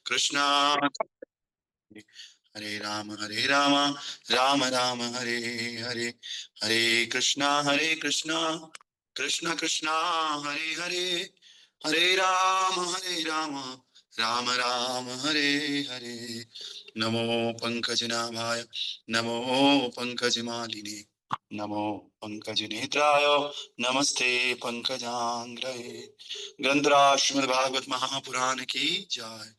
कृष्णा हरे राम राम राम हरे हरे, हरे कृष्णा कृष्णा कृष्णा हरे हरे, हरे राम राम राम हरे हरे। नमो पंकजनाभाय, नमो पंकजमालिने, नमो पंकजनेत्राय, नमस्ते पंकजांग्रये। ग्रंथराज श्रीमद् भागवत महापुराण की जय।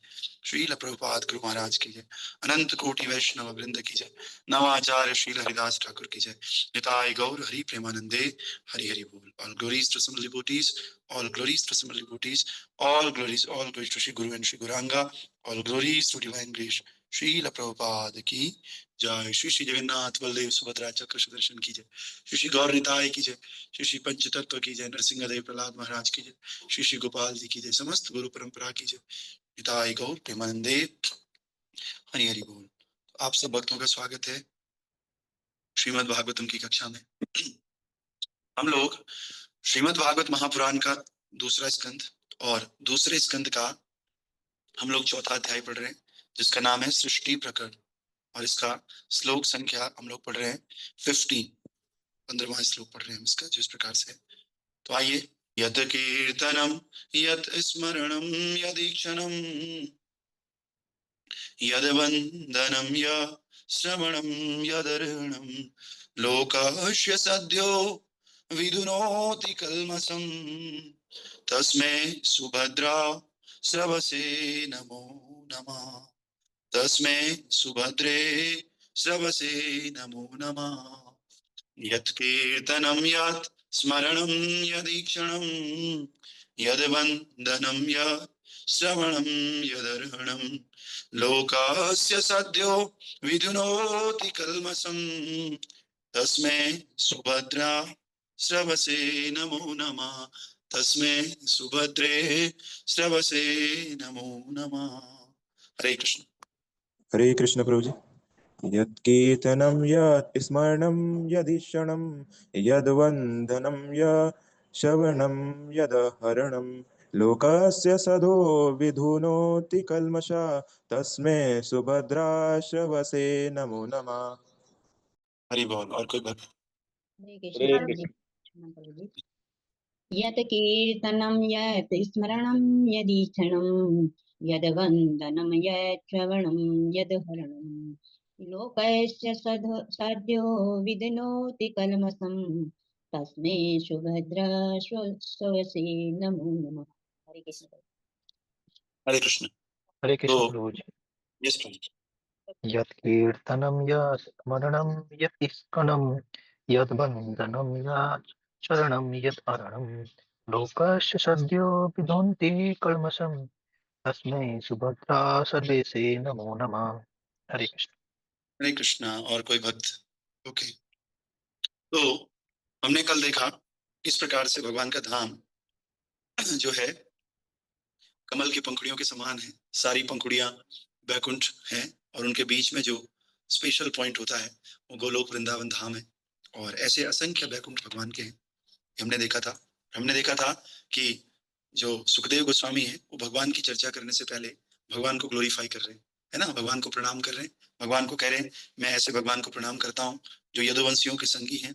श्रील प्रभुपाद गुरु महाराज की जय। अनंत कोटि वैष्णव वृंद की जय। नवाचार्य श्रील हरिदास ठाकुर की जय। निताय गौर हरि प्रेमानंदे, हरि हरि बोल। All glories to Simple devotees, all glories to Simple devotees, all glories to Shri Guru and Shri Guranga, all glories to divine grace। Srila Prabhupada की जय। श्री श्री जगन्नाथ बलदेव सुभद्रा चक्र सुदर्शन की जय। श्री श्री गौर निताय की जय। श्री श्री पंचतत्व की जय। नरसिंहदेव प्रहलाद महाराज की जय। श्री श्री गोपाल जी की जय। समस्त गुरु परंपरा की जय। निताय गौर प्रेमानंदे, हरि हरि बोल। आप सब भक्तों का स्वागत है श्रीमद् भागवतम की कक्षा में। हम लोग श्रीमद् भागवत महापुराण का दूसरा स्कंद और दूसरे स्कंद का हम लोग चौथा अध्याय पढ़ रहे हैं, जिसका नाम है सृष्टि प्रकरण, और इसका श्लोक संख्या हम लोग पढ़ रहे हैं 15वां श्लोक पढ़ रहे हैं इसका, जिस प्रकार से। तो आइए। यत् कीर्तनम यत् स्मरणम यदीक्षणम यद्वंदनं य श्रवणं यदर्हणं लोकस्य सद्यो विधुनोति कल्मषं तस्मै सुभद्रा श्रवसे नमो नमः। तस्मै सुभद्रे श्रवसे नमो नमः। यत् कीर्तनं यत् स्मरणं यदीक्षणं यद्वंदनं य श्रवणं यदर्हणं लोकस्य सद्यो विधुनोति कल्मषं तस्मै सुभद्रा श्रवसे नमो नमः। तस्मै सुभद्रे श्रवसे नमो नमः। हरे कृष्ण। हरे कृष्ण प्रभु जी। यत् कीर्तनं यत् स्मरणं यदीक्षणं यद्वन्दनं यत् श्रवणं यदहरणं लोकस्य सदो विधुनोति कल्मषा तस्मै सुभद्रा श्रवसे नमो नमः। हरि बोल। और कोई भक्त? हरे कृष्ण। यत् कीर्तनं यत् स्मरणं यदीक्षणं यद्वन्दनं यत् श्रवणं यदहरणं लोकस्य सद्यो विधुनोति कल्मषं तस्मै सुभद्रा श्रवसे नमो नमः। हरे कृष्ण। हरे कृष्ण। हरे कृष्ण तो प्रभु जी। यस प्रभु। यत् कीर्तनं यत् स्मरणं यत् स्मरणं यत् वन्दनं यत् शरणं यत् अरणं लोकस्य सद्यो विधुन्ति कल्मषं तस्मै सुभद्रा सर्वेशे नमो नमः। हरे कृष्ण। हरे कृष्णा। और कोई भक्त? ओके। तो हमने कल देखा किस प्रकार से भगवान का धाम जो है कमल की पंखुड़ियों के समान है। सारी पंखुड़ियां बैकुंठ हैं और उनके बीच में जो स्पेशल पॉइंट होता है वो गोलोक वृंदावन धाम है। और ऐसे असंख्य बैकुंठ भगवान के हैं। हमने देखा था कि जो सुखदेव गोस्वामी है वो भगवान की चर्चा करने से पहले भगवान को ग्लोरीफाई कर रहे हैं, है ना, भगवान को प्रणाम कर रहे हैं। भगवान को कह रहे हैं मैं ऐसे भगवान को प्रणाम करता हूँ जो यदुवंशियों के संगी हैं।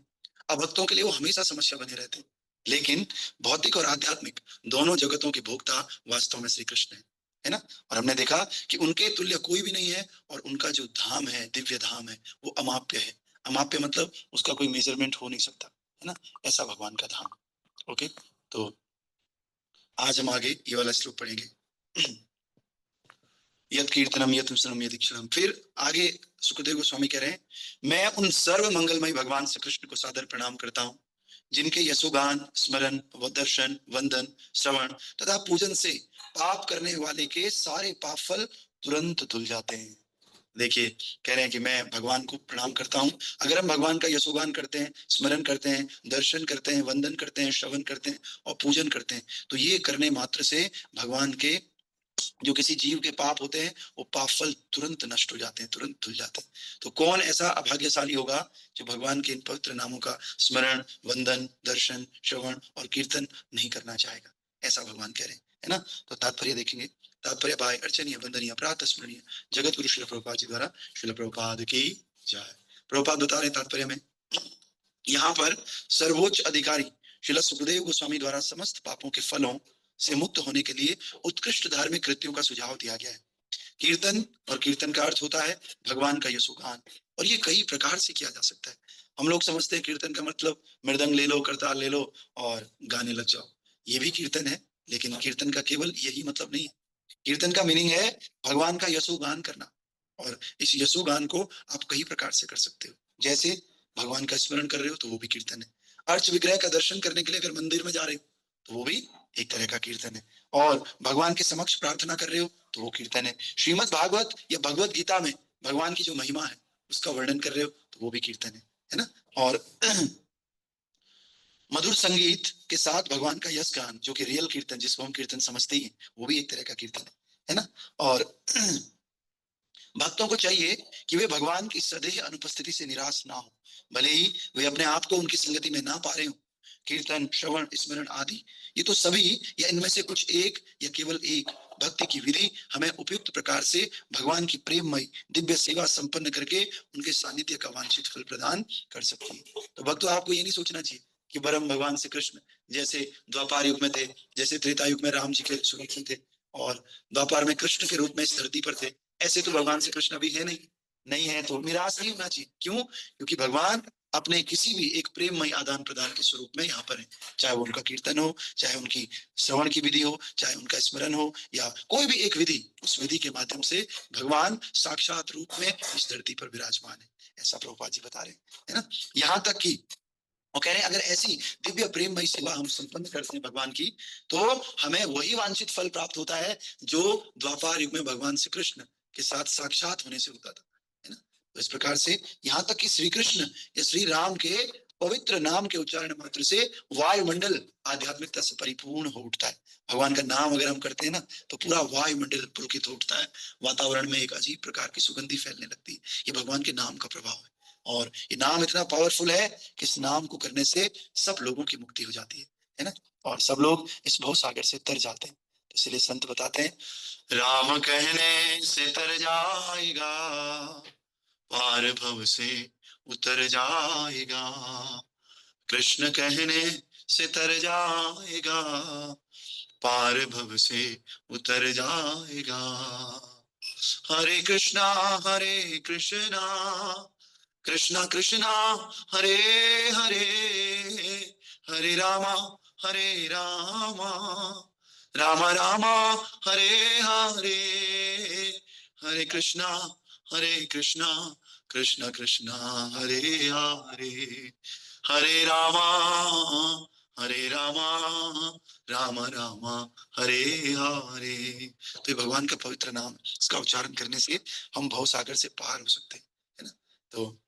अब भक्तों के लिए वो हमेशा समस्या बने रहते हैं, लेकिन भौतिक और आध्यात्मिक दोनों जगतों के भोक्ता वास्तव में श्री कृष्ण है ना। और हमने देखा कि उनके तुल्य कोई भी नहीं है और उनका जो धाम है, दिव्य धाम है, वो अमाप्य है। अमाप्य मतलब उसका कोई मेजरमेंट हो नहीं सकता, है ना, ऐसा भगवान का धाम। ओके, तो आज हम आगे ये वाला श्लोक पढ़ेंगे। यत् कीर्तनम यत् स्मरणम यदीक्षणम। फिर आगे सुखदेव गोस्वामी कह रहे हैं मैं उन सर्व मंगलमय भगवान श्री कृष्ण को सादर प्रणाम करता हूँ जिनके यशोगान स्मरण व दर्शन वंदन श्रवण तथा पूजन से पाप करने वाले के सारे पाप फल तुरंत धुल जाते हैं। देखिए, कह रहे हैं कि मैं भगवान को प्रणाम करता हूँ। अगर हम भगवान का यशोगान करते हैं, स्मरण करते हैं, दर्शन करते हैं, वंदन करते हैं, श्रवण करते हैं और पूजन करते हैं, तो ये करने मात्र से भगवान के जो किसी जीव के पाप होते हैं वो पाप फल तुरंत नष्ट हो जाते हैं, तुरंत धुल जाते हैं। तो कौन ऐसा अभाग्यशाली होगा जो भगवान के इन पवित्र नामों का स्मरण वंदन दर्शन श्रवण और कीर्तन नहीं करना चाहेगा, ऐसा भगवान कह रहे हैं, है ना। तो तात्पर्य देखेंगे। तात्पर्य बाय अर्चनीय वंदनीय प्रातः स्मरणीय जगत गुरु श्रील प्रभुपाद जी द्वारा श्रील प्रभुपाद की जय। प्रभुपाद बता रहे तात्पर्य में, यहाँ पर सर्वोच्च अधिकारी श्रील सुखदेव गोस्वामी द्वारा समस्त पापों के फलों से मुक्त होने के लिए उत्कृष्ट धार्मिक कृत्यों का सुझाव दिया गया है। कीर्तन, और कीर्तन का अर्थ होता है भगवान का यशोगान, और ये कई प्रकार से किया जा सकता है। हम लोग समझते हैं कीर्तन का मतलब मृदंग ले लो, करताल ले लो और गाने लग जाओ, ये भी कीर्तन है, लेकिन कीर्तन का केवल यही मतलब नहीं है। कीर्तन का मीनिंग है भगवान का यशोगान करना, और इस यशोगान को आप कई प्रकार से कर सकते हो। जैसे भगवान का स्मरण कर रहे हो तो वो भी कीर्तन है। अर्च विग्रह का दर्शन करने के लिए अगर मंदिर में जा रहे हो तो वो भी एक तरह का कीर्तन है। और भगवान के समक्ष प्रार्थना कर रहे हो तो वो कीर्तन है। श्रीमद् भागवत या भगवत गीता में भगवान की जो महिमा है उसका वर्णन कर रहे हो तो वो भी कीर्तन है ना। और मधुर संगीत के साथ भगवान का यश गान, जो कि रियल कीर्तन, जिसको हम कीर्तन समझते हैं, वो भी एक तरह का कीर्तन है ना। और भक्तों को चाहिए कि वे भगवान की सदैव अनुपस्थिति से निराश ना हो, भले ही वे अपने आप को उनकी संगति में ना पा रहे हो। कीर्तन, श्रवण, स्मरण आदि, ये तो सभी या इनमें से कुछ एक या केवल एक भक्ति की विधि हमें उपयुक्त प्रकार से भगवान की प्रेममय दिव्य सेवा संपन्न करके उनके सानिध्य का वांछित फल प्रदान कर सकती है। तो भक्तों, आपको ये नहीं सोचना चाहिए कि परम भगवान श्री कृष्ण जैसे द्वापार युग में थे, जैसे त्रेता युग में राम जी के स्वरूप थे, और द्वापार में कृष्ण के रूप में इस धरती पर थे, ऐसे तो भगवान श्री कृष्ण अभी है नहीं है। तो निराश नहीं होना चाहिए। क्यों? क्योंकि भगवान अपने किसी भी एक प्रेममय आदान प्रदान के स्वरूप में यहाँ पर है। चाहे वो उनका कीर्तन हो, चाहे उनकी श्रवण की विधि हो, चाहे उनका स्मरण हो, या कोई भी एक विधि, उस विधि के माध्यम से भगवान साक्षात रूप में इस धरती पर विराजमान है, ऐसा प्रभुपाद जी बता रहे हैं ना। यहाँ तक कि वो कह रहे हैं अगर ऐसी दिव्य प्रेममय सेवा हम संपन्न करते हैं भगवान की, तो हमें वही वांछित फल प्राप्त होता है जो द्वापार युग में भगवान श्री कृष्ण के साथ साक्षात होने से होता था, है ना। तो इस प्रकार से यहाँ तक कि श्री कृष्ण या श्री राम के पवित्र नाम के उच्चारण मात्र से वायुमंडल आध्यात्मिकता से परिपूर्ण हो उठता है। भगवान का नाम अगर हम करते हैं ना, तो पूरा वायुमंडल पुलकित हो उठता है, वातावरण में एक अजीब प्रकार की सुगंधी फैलने लगती है। ये भगवान के नाम का प्रभाव है, और ये नाम इतना पावरफुल है कि इस नाम को करने से सब लोगों की मुक्ति हो जाती है ना, और सब लोग इस भव सागर से तर जाते हैं। तो इसलिए संत बताते हैं, राम कहने से तर जाएगा, पार भव से उतर जाएगा, कृष्ण कहने से तर जाएगा, पार भव से उतर जाएगा। हरे कृष्णा कृष्णा कृष्णा हरे हरे, हरे रामा राम रामा हरे हरे, हरे कृष्णा कृष्णा कृष्णा हरे हरे, हरे रामा राम राम हरे हरे। तो ये भगवान का पवित्र नाम, इसका उच्चारण करने से हम भव सागर से पार हो सकते हैं, है ना। तो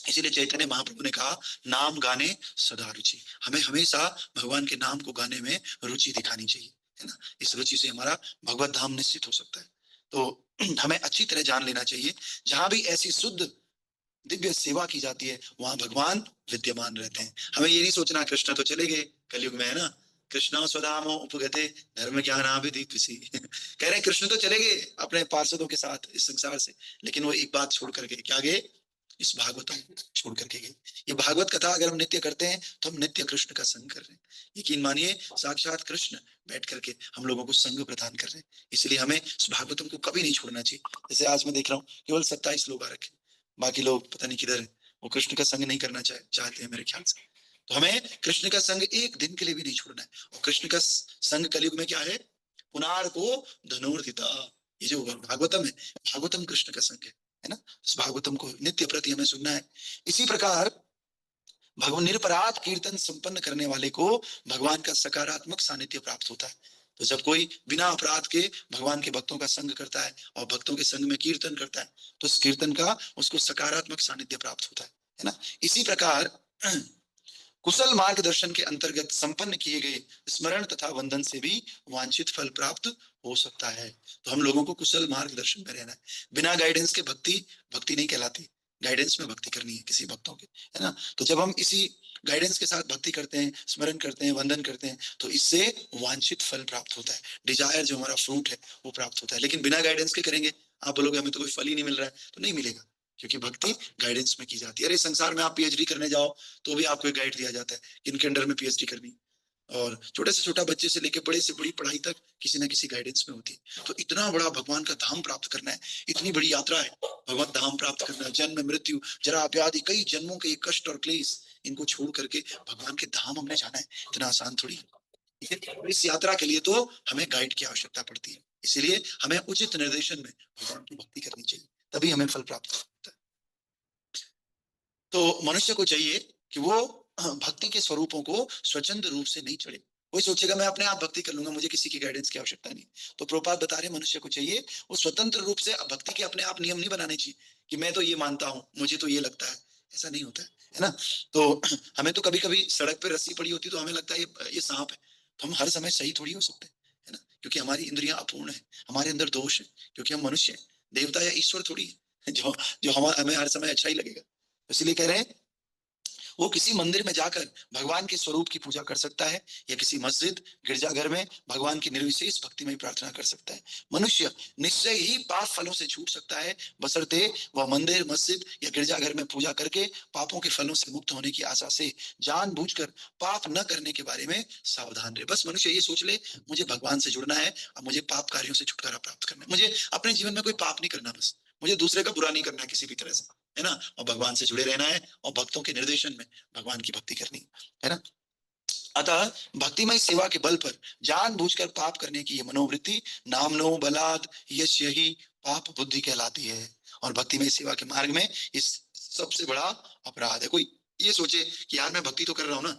इसीलिए चैतन्य महाप्रभु ने कहा, नाम गाने सदा रुचि। हमें हमेशा भगवान के नाम को गाने में रुचि दिखानी चाहिए, है ना। इस रुचि से हमारा भगवत धाम निश्चित हो सकता है। तो हमें अच्छी तरह जान लेना चाहिए, जहां भी ऐसी शुद्ध दिव्य सेवा की जाती है वहां भगवान विद्यमान रहते हैं। हमें ये नहीं सोचना कृष्ण तो चले गए कलयुग में, है ना, कृष्ण स्वधामो उपगते धर्म ज्ञानाभिधि कृषि कह रहे हैं कृष्ण तो चले गए अपने पार्षदों के साथ इस संसार से, लेकिन वो एक बात छोड़ करके क्या गए, इस भागवतम छोड़ करके गए। ये भागवत कथा अगर हम नित्य करते हैं तो हम नित्य कृष्ण का संग कर रहे हैं। यकीन मानिए, साक्षात कृष्ण बैठ करके हम लोगों को संग प्रदान कर रहे हैं। इसलिए हमें इस भागवतम को कभी नहीं छोड़ना चाहिए। जैसे आज मैं देख रहा हूँ केवल 27 लोग आ रखे, बाकी लोग पता नहीं किधर है, वो कृष्ण का संग नहीं करना चाहते हैं मेरे ख्याल से। तो हमें कृष्ण का संग एक दिन के लिए भी नहीं छोड़ना है। और कृष्ण का संग कलयुग में क्या है, पुनार को धनुर्धिता। ये जो भागवतम है, भागवतम कृष्ण का संग है ना। इस भागवतम को नित्य प्रति हमें सुनना है। इसी प्रकार भगवान निरपराध कीर्तन संपन्न करने वाले को भगवान का सकारात्मक सानिध्य प्राप्त होता है। तो जब कोई बिना अपराध के भगवान के भक्तों का संग करता है और भक्तों के संग में कीर्तन करता है, तो इस कीर्तन का उसको सकारात्मक सानिध्य प्राप्त होता है ना। इसी प्रकार कुशल मार्गदर्शन के अंतर्गत संपन्न किए गए स्मरण तथा वंदन से भी वांछित फल प्राप्त हो सकता है। तो हम लोगों को कुशल मार्गदर्शन में रहना है। बिना गाइडेंस के भक्ति नहीं कहलाती। गाइडेंस में भक्ति करनी है किसी भक्तों के, है ना। तो जब हम इसी गाइडेंस के साथ भक्ति करते हैं, स्मरण करते हैं, वंदन करते हैं, तो इससे वांछित फल प्राप्त होता है, डिजायर जो हमारा फ्रूट है वो प्राप्त होता है। लेकिन बिना गाइडेंस के करेंगे, आप बोलोगे हमें तो कोई फल ही नहीं मिल रहा है, तो नहीं मिलेगा, क्योंकि भक्ति गाइडेंस में की जाती है। अरे संसार में आप पीएचडी करने जाओ तो भी आपको एक गाइड दिया जाता है इनके अंडर में पीएचडी करनी, और छोटे से छोटा बच्चे से लेकर बड़े से बड़ी पढ़ाई तक किसी ना किसी गाइडेंस में होती है। तो इतना बड़ा भगवान का धाम प्राप्त करना है, इतनी बड़ी यात्रा है भगवत धाम प्राप्त करना है, जन्म मृत्यु जरा व्याधि कई जन्मों के कष्ट और क्लेश, इनको छोड़ करके भगवान के धाम हमने जाना है, इतना आसान थोड़ी है, ठीक है। इस यात्रा के लिए तो हमें गाइड की आवश्यकता पड़ती है, इसीलिए हमें उचित निर्देशन में भगवान की भक्ति करनी चाहिए, तभी हमें फल प्राप्त होता है। तो मनुष्य को चाहिए कि वो भक्ति के स्वरूपों को स्वतंत्र रूप से नहीं चढ़े। कोई सोचेगा मैं अपने आप भक्ति कर लूंगा, मुझे किसी की गाइडेंस की आवश्यकता नहीं। तो प्रभुपाद बता रहे मनुष्य को चाहिए वो स्वतंत्र रूप से भक्ति के अपने आप नियम नहीं बनाने चाहिए कि मैं तो ये मानता हूँ, मुझे तो ये लगता है, ऐसा नहीं होता है ना। तो हमें तो कभी कभी सड़क पे रस्सी पड़ी होती तो हमें लगता है ये सांप है, तो हम हर समय सही थोड़ी हो सकते हैं, है ना, क्योंकि हमारी इंद्रियां अपूर्ण है, हमारे अंदर दोष है, क्योंकि हम मनुष्य हैं, देवता या ईश्वर थोड़ी है जो जो हमें हर समय अच्छा ही लगेगा। इसलिए कह रहे हैं वो किसी मंदिर में जाकर भगवान के स्वरूप की पूजा कर सकता है, या किसी मस्जिद गिरजाघर में भगवान की निर्विशेष भक्तिमय प्रार्थना कर सकता है। मनुष्य निश्चय ही पाप फलों से छूट सकता है, बशर्ते वह मंदिर मस्जिद या गिरजाघर में पूजा करके पापों के फलों से मुक्त होने की आशा से जानबूझकर पाप न करने के बारे में सावधान रहे। बस मनुष्य ये सोच ले मुझे भगवान से जुड़ना है और मुझे पाप कार्यों से छुटकारा प्राप्त करना है, मुझे अपने जीवन में कोई पाप नहीं करना, बस मुझे दूसरे का बुरा नहीं करना है किसी भी तरह से, है ना, और भगवान से जुड़े रहना है और भक्तों के निर्देशन में भगवान की भक्ति करनी है ना। अतः भक्तिमय सेवा के बल पर जानबूझकर पाप करने की यह मनोवृत्ति नामनो बलाद यश यही पाप बुद्धि कहलाती है, और भक्तिमय सेवा के मार्ग में इस सबसे बड़ा अपराध है। कोई ये सोचे कि यार मैं भक्ति तो कर रहा हूं ना,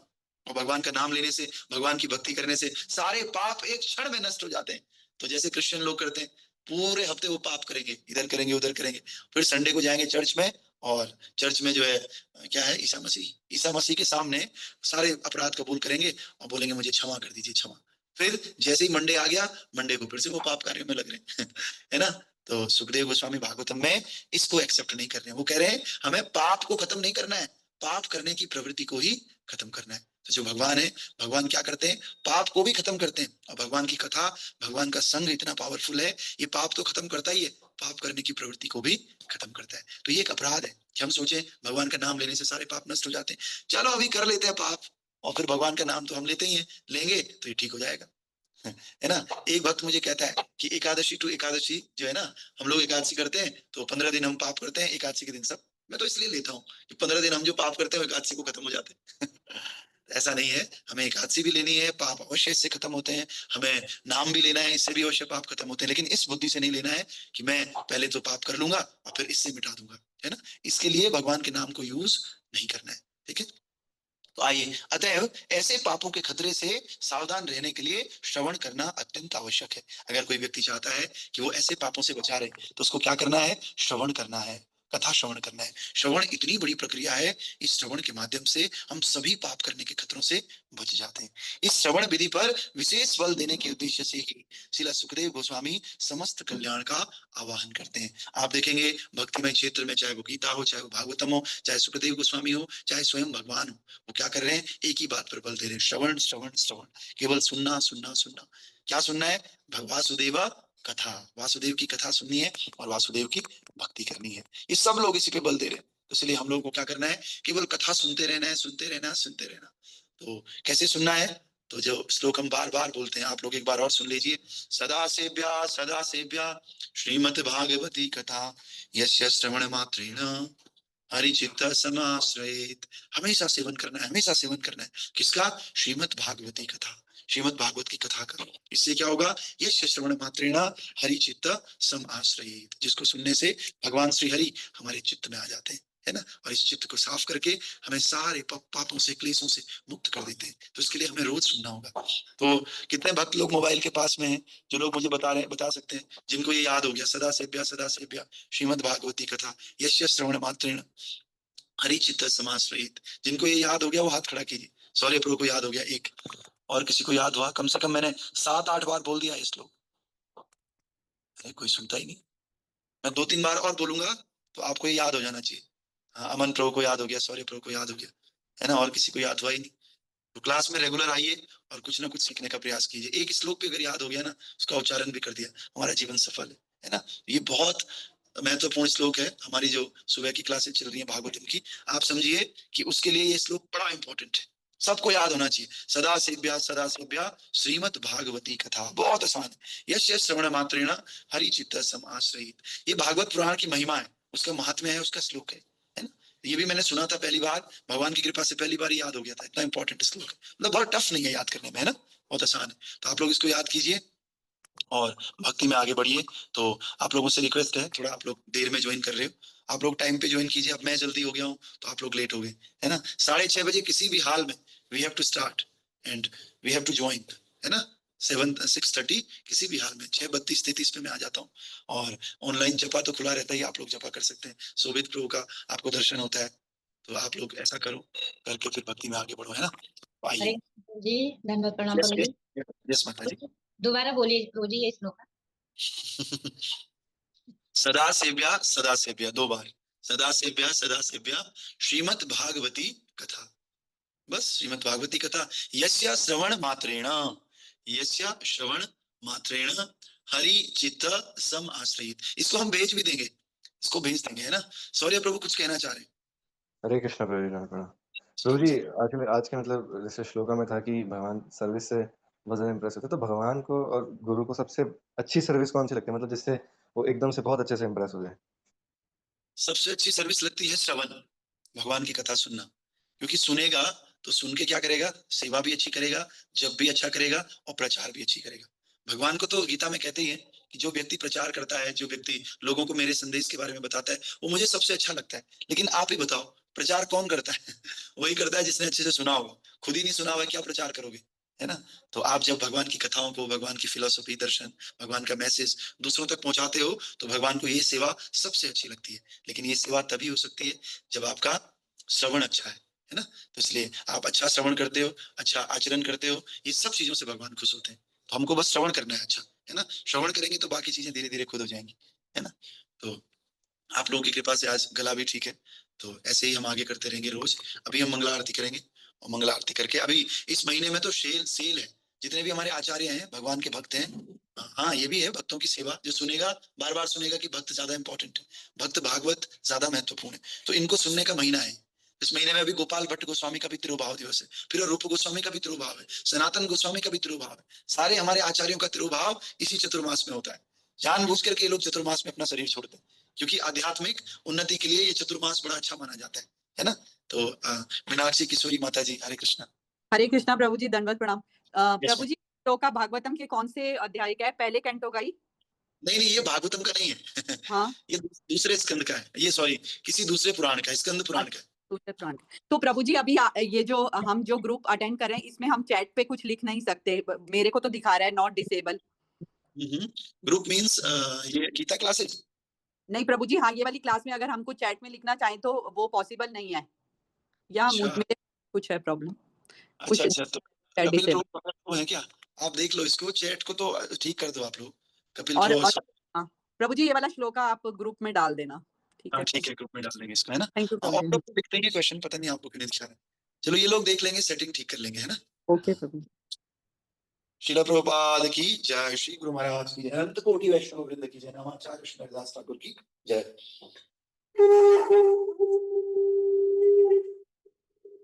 और भगवान का नाम लेने से भगवान की भक्ति करने से सारे पाप एक क्षण में नष्ट हो जाते हैं। तो जैसे क्रिश्चियन लोग करते हैं, पूरे हफ्ते वो पाप करेंगे, इधर करेंगे उधर करेंगे, फिर संडे को जाएंगे चर्च में, और चर्च में जो है क्या है, ईसा मसीह के सामने सारे अपराध कबूल करेंगे और बोलेंगे मुझे क्षमा कर दीजिए, क्षमा। फिर जैसे ही मंडे आ गया, मंडे को फिर से वो पाप कार्यों में लग रहे हैं है ना। तो सुखदेव गोस्वामी भागवतम में इसको एक्सेप्ट नहीं कर रहे हैं, वो कह रहे हैं हमें पाप को खत्म नहीं करना है, पाप करने की प्रवृत्ति को ही खत्म करना है। तो जो भगवान है, भगवान क्या करते हैं, पाप को भी खत्म करते हैं, और भगवान की कथा, भगवान का संग इतना पावरफुल है, ये पाप तो खत्म करता ही है, पाप करने की प्रवृत्ति को भी खत्म करता है। तो ये एक अपराध है कि हम सोचे भगवान का नाम लेने से सारे पाप नष्ट हो जाते हैं, चलो अभी कर लेते हैं पाप, और फिर भगवान का नाम तो हम लेते ही हैं, लेंगे तो ये ठीक हो जाएगा, है ना। एक भक्त मुझे कहता है कि एकादशी टू एकादशी जो है ना, हम लोग एकादशी करते हैं तो 15 दिन हम पाप करते हैं, एकादशी के दिन सब, मैं तो इसलिए लेता हूँ कि 15 दिन हम जो पाप करते हैं एकादशी को खत्म हो जाते हैं ऐसा नहीं है, हमें एकादशी भी लेनी है, पाप अवश्य इससे खत्म होते हैं, हमें नाम भी लेना है, इससे भी अवश्य पाप खत्म होते हैं, लेकिन इस बुद्धि से नहीं लेना है कि मैं पहले तो पाप कर लूंगा और फिर इससे मिटा दूंगा, है ना। इसके लिए भगवान के नाम को यूज नहीं करना है, ठीक है। तो आइए, अतएव ऐसे पापों के खतरे से सावधान रहने के लिए श्रवण करना अत्यंत आवश्यक है। अगर कोई व्यक्ति चाहता है कि वो ऐसे पापों से बचा रहे, तो उसको क्या करना है, श्रवण करना है, कथा श्रवण करना है। श्रवण इतनी बड़ी प्रक्रिया है, इस श्रवण के माध्यम से हम सभी पाप करने के खतरों से बच जाते हैं। इस श्रवण विधि पर विशेष बल देने के उद्देश्य से ही श्रील सुखदेव गोस्वामी समस्त कल्याण का आवाहन करते हैं। आप देखेंगे भक्तिमय क्षेत्र में, चाहे वो गीता हो, चाहे वो भागवतम हो, चाहे सुखदेव गोस्वामी हो, चाहे स्वयं भगवान हो, वो क्या कर रहे हैं, एक ही बात पर बल दे रहे हैं, श्रवण श्रवण श्रवण, केवल सुनना सुनना सुनना। क्या सुनना है, वासुदेवा कथा, वासुदेव की कथा सुननी है और वासुदेव की भक्ति करनी है, ये सब लोग इसी पे बल दे रहे हैं। तो इसलिए हम लोगों को क्या करना है, केवल कथा सुनते रहना है, सुनते रहना, सुनते रहना। तो कैसे सुनना है, तो जो श्लोक हम बार बार बोलते हैं, आप लोग एक बार और सुन लीजिए, सदा सेव्या श्रीमद् भागवती कथा यस्य श्रवण मात्रेण हरिचित्त समाश्रयेत। हमेशा सेवन करना है, हमेशा सेवन करना है, किसका, श्रीमद् भागवती कथा, श्रीमद् भागवत की कथा करो। इससे क्या होगा, ये श्रवण मात्रेण हरिचित्त समाश्रयेत, जिसको सुनने से भगवान श्री हरि हमारे चित्त में आ जाते हैं, है ना, और इस चित्त को साफ करके हमें सारे पापों से क्लेशों से मुक्त कर देते हैं। तो इसके लिए हमें रोज सुनना होगा। तो कितने भक्त लोग मोबाइल के पास में हैं, जो लोग मुझे बता सकते हैं, जिनको ये याद हो गया, सदा सेव्या श्रीमद् भागवती कथा यस्य श्रवण मात्रेण हरिचित्त समाश्रयेत, जिनको ये याद हो गया वो हाथ खड़ा कीजिए। सॉरी प्रो को याद हो गया एक, और किसी को याद हुआ, कम से कम मैंने 7-8 बार बोल दिया इस लोग, अरे कोई सुनता ही नहीं। मैं 2-3 बार और बोलूंगा तो आपको ये याद हो जाना चाहिए, अमन प्रभु को याद हो गया, सौर्य प्रभु को याद हो गया, है ना, और किसी को याद हुआ ही नहीं। तो क्लास में रेगुलर आइए और कुछ ना कुछ सीखने का प्रयास कीजिए। एक श्लोक भी अगर याद हो गया ना, उसका उच्चारण भी कर दिया, हमारा जीवन सफल है ना। ये बहुत महत्वपूर्ण श्लोक है। हमारी जो सुबह की क्लासेस चल रही है भागवतम की, आप समझिए कि उसके लिए ये श्लोक बड़ा इंपॉर्टेंट है, सबको याद होना चाहिए। सदा सेव्या श्रीमद् भागवती कथा, बहुत आसान है। यश श्रवण मात्रेण हरि चित्त समाश्रयित, ये भागवत पुराण की महिमा है, उसका महात्म्य है, उसका श्लोक है ना। ये भी मैंने सुना था पहली बार, भगवान की कृपा से पहली बार याद हो गया था। इतना इंपॉर्टेंट श्लोक है, मतलब बहुत टफ नहीं है याद करने में, है ना, बहुत आसान है। तो आप लोग इसको याद कीजिए और भक्ति में आगे बढ़िए। तो आप लोगों से रिक्वेस्ट है, थोड़ा आप लोग देर में ज्वाइन कर रहे हो, आप लोग टाइम पे ज्वाइन कीजिए। अब मैं जल्दी हो गया हूँ तो आप लोग लेट हो गए, है ना। 6:30 बजे किसी भी हाल में we have to start and we have to join, है ना। 6:30 किसी भी हाल में 6:32-33 पे मैं आ जाता हूँ। और ऑनलाइन जपा तो खुला रहता है, आप लोग जपा कर सकते हैं। शोभित प्रभु का आपको दर्शन होता है, तो आप लोग ऐसा करो, करके फिर भक्ति में आगे बढ़ो, है ना। हरे आइए। कृष्ण जी, धन्यवाद प्रणाम प्रभु जी। यस माता जी। दोबारा बोलिए प्रभु जी ये श्लोक। सदा सेव्या 2 बार, सदा सेव्या श्रीमद् भागवती कथा, बस श्रीमद् भागवती कथा। यस्या श्रवण मात्रेण हरि चित्त सम आश्रयित। इसको हम भेज भी देंगे, इसको भेज देंगे, है ना। सौर्य प्रभु कुछ कहना चाह रहे हैं। हरे कृष्ण प्रभु जी, प्रभु जी, आज के मतलब जैसे श्लोका में था कि भगवान सर्विस से बहुत ज़्यादा इम्प्रेस होते हैं, तो भगवान को और गुरु को सबसे अच्छी सर्विस कौन-सी लगती है? मतलब जिससे वो एकदम से बहुत अच्छे से इम्प्रेस हो जाए? सबसे अच्छी सर्विस लगती है श्रवण, भगवान की कथा सुनना। क्योंकि सुनेगा तो सुन के क्या करेगा, सेवा भी अच्छी करेगा, जब भी अच्छा करेगा और प्रचार भी अच्छी करेगा। भगवान को तो गीता में कहते ही है कि जो व्यक्ति प्रचार करता है, जो व्यक्ति लोगों को मेरे संदेश के बारे में बताता है, वो मुझे सबसे अच्छा लगता है। लेकिन आप ही बताओ, प्रचार कौन करता है? वही करता है जिसने अच्छे से सुना होगा। खुद ही नहीं सुना होगा, क्या प्रचार करोगे, है ना। तो आप जब भगवान की कथाओं को, भगवान की फिलोसफी, दर्शन, भगवान का मैसेज दूसरों तक पहुंचाते हो, तो भगवान को ये सेवा सबसे अच्छी लगती है। लेकिन ये सेवा तभी हो सकती है जब आपका श्रवण अच्छा है ना। तो इसलिए आप अच्छा श्रवण करते हो, अच्छा आचरण करते हो, ये सब चीजों से भगवान खुश होते हैं। तो हमको बस श्रवण करना है, अच्छा, है ना। श्रवण करेंगे तो बाकी चीजें धीरे धीरे खुद हो जाएंगी, है ना। तो आप लोगों की कृपा से आज गला भी ठीक है, तो ऐसे ही हम आगे करते रहेंगे रोज। अभी हम मंगला आरती करेंगे और मंगला आरती करके अभी इस महीने में तो सेल है। जितने भी हमारे आचार्य हैं, भगवान के भक्त हैं, हाँ ये भी है भक्तों की सेवा। जो सुनेगा बार बार सुनेगा कि भक्त ज्यादा इंपॉर्टेंट है, भक्त भागवत ज्यादा महत्वपूर्ण है, तो इनको सुनने का महीना है। इस महीने में अभी गोपाल भट्ट गोस्वामी का भी तिरुभाव दिवस है, फिर रूप गोस्वामी का भी तिरुभाव है, सनातन गोस्वामी का भी तिरुभाव है। सारे हमारे आचार्यों का तिरुभाव इसी चतुर्मास में होता है। जानबूझ करके ये लोग चतुर्मास में अपना शरीर छोड़ते हैं, क्योंकि आध्यात्मिक उन्नति के लिए ये चतुर्मास बड़ा अच्छा माना जाता है ना। तो मीनाक्षी किशोरी माता जी, हरे कृष्णा। हरे कृष्णा प्रभु जी, दंडवत प्रणाम। प्रभु Yes, जी, श्लोका भागवतम के कौन से अध्याय का है? पहले कैंटो का ही? नहीं नहीं, ये भागवतम का नहीं है। हाँ, ये दूसरे स्कंद का है, ये सॉरी किसी दूसरे पुराण का, स्कंद पुराण का है। दूसरे पुराण का। तो प्रभु जी अभी ये जो हम जो ग्रुप अटेंड कर रहे हैं, इसमें हम चैट पे कुछ लिख नहीं सकते? मेरे को तो दिखा रहा है नॉट डिसेबल। ग्रुप मींस ये गीता क्लासेस। नहीं प्रभु जी, हाँ, ये वाली क्लास में अगर हमको चैट में लिखना चाहें तो वो पॉसिबल नहीं है, या अच्छा मेरे कुछ है प्रॉब्लम, अच्छा कुछ अच्छा, तो कपिल डिसेबल। प्रभु है क्या? आप देख लो इसको, चैट को तो ठीक कर दो आप लोग। कपिल और प्रभु, हाँ प्रभु जी, ये वाला श्लोका आप ग्रुप में डाल देना, ठीक हाँ है? ठीक है, ग्रुप में डाल देंगे इसको, है ना। थैंक यू हाँ, प्रभु और जी। लोग लिखते हैं क्वेश्चन, पता नहीं आपको क्यों नहीं दिखा रहा है। चलो ये लोग देख लेंगे, सेटिंग ठीक कर लेंगे, है ना। ओके प्रभु जी। श्रील प्रभुपाद की जय, श्री गुरु महाराज की जय, अनंत कोटि वैष्णव वृंद की जय, नमाचार्य कृष्ण दास ठाकुर की जय।